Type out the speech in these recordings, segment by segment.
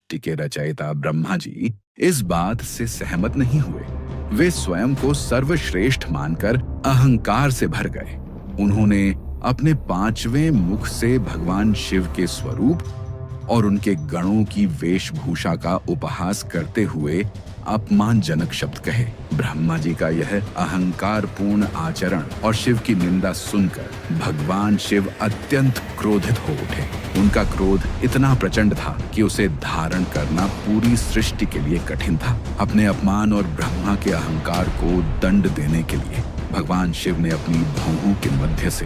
सृष्टि के रचयिता ब्रह्मा जी इस बात से सहमत नहीं हुए। वे स्वयं को सर्वश्रेष्ठ मानकर अहंकार से भर गए। उन्होंने अपने पांचवें मुख से भगवान शिव के स्वरूप और उनके गणों की वेशभूषा का उपहास करते हुए अपमानजनक शब्द कहे। ब्रह्मा जी का यह अहंकारपूर्ण आचरण और शिव की निंदा सुनकर भगवान शिव अत्यंत क्रोधित हो उठे। उनका क्रोध इतना प्रचंड था कि उसे धारण करना पूरी सृष्टि के लिए कठिन था। अपने अपमान और ब्रह्मा के अहंकार को दंड देने के लिए भगवान शिव ने अपनी भौहों के मध्य से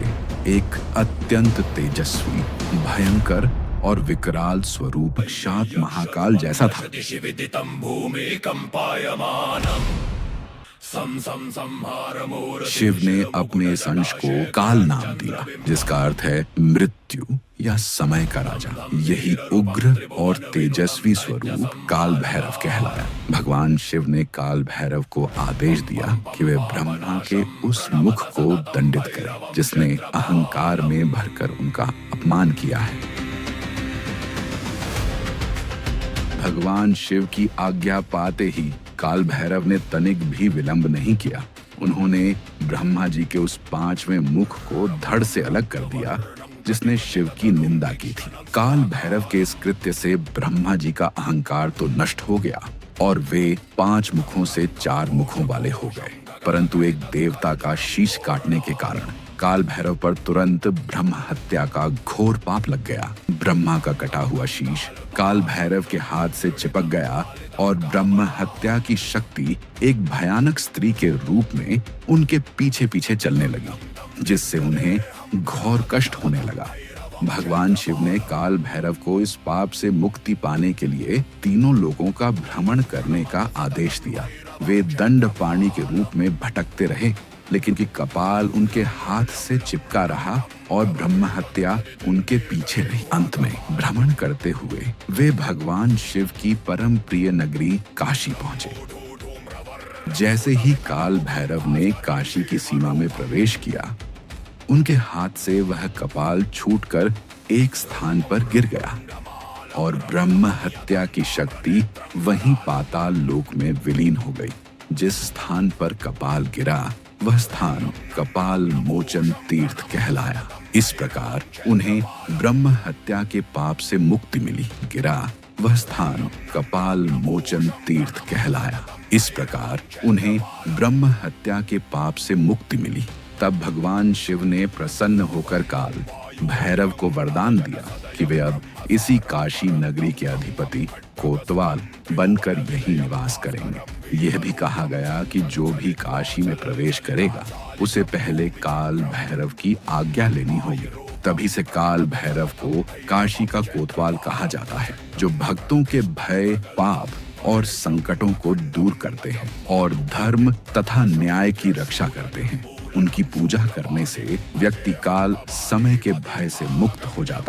एक अत्यंत तेजस्वी, भयंकर और विकराल स्वरूप साक्षात महाकाल जैसा था। शिव ने अपने इस अंश को काल नाम दिया, जिसका अर्थ है मृत्यु या समय का राजा। यही उग्र और तेजस्वी स्वरूप काल भैरव कहलाया। भगवान शिव ने काल भैरव को आदेश दिया कि वे ब्रह्मा के उस मुख को दंडित करें जिसने अहंकार में भरकर उनका अपमान किया है। भगवान शिव की आज्ञा पाते ही काल भैरव ने तनिक भी विलंब नहीं किया। उन्होंने ब्रह्मा जी के उस पांचवें मुख को धड़ से अलग कर दिया जिसने शिव की निंदा की थी। काल भैरव के इस कृत्य से ब्रह्मा जी का अहंकार तो नष्ट हो गया और वे 5 मुखों से 4 मुखों वाले हो गए। परंतु एक देवता का शीश काटने के कारण काल भैरव पर तुरंत ब्रह्म हत्या का घोर पाप लग गया। ब्रह्मा का कटा हुआ शीश काल भैरव के हाथ से चिपक गया और ब्रह्म हत्या की शक्ति एक भयानक स्त्री के रूप में उनके पीछे पीछे चलने लगी, जिससे उन्हें घोर कष्ट होने लगा। भगवान शिव ने काल भैरव को इस पाप से मुक्ति पाने के लिए तीनों लोगों का भ्रमण करने का आदेश दिया। वे दंड पाणी के रूप में भटकते रहे, लेकिन कि कपाल उनके हाथ से चिपका रहा और ब्रह्म हत्या उनके पीछे रही। अंत में भ्रमण करते हुए वे भगवान शिव की परम प्रिय नगरी काशी पहुंचे। जैसे ही काल भैरव ने काशी की सीमा में प्रवेश किया, उनके हाथ से वह कपाल छूटकर एक स्थान पर गिर गया और ब्रह्म हत्या की शक्ति वहीं पाताल लोक में विलीन हो गई। जिस स्थान पर कपाल गिरा वह स्थान कपाल मोचन तीर्थ कहलाया। इस प्रकार उन्हें ब्रह्म हत्या के पाप से मुक्ति मिली। गिरा वह स्थान कपाल मोचन तीर्थ कहलाया। इस प्रकार उन्हें ब्रह्म हत्या के पाप से मुक्ति मिली। तब भगवान शिव ने प्रसन्न होकर काल भैरव को वरदान दिया कि वे अब इसी काशी नगरी के अधिपति कोतवाल बनकर यही निवास करेंगे। यह भी कहा गया कि जो भी काशी में प्रवेश करेगा उसे पहले काल भैरव की आज्ञा लेनी होगी। तभी से काल भैरव को काशी का कोतवाल कहा जाता है, जो भक्तों के भय, पाप और संकटों को दूर करते हैं और धर्म तथा न्याय की रक्षा करते हैं। उनकी पूजा करने से व्यक्ति काल समय के भय से मुक्त हो जाता है।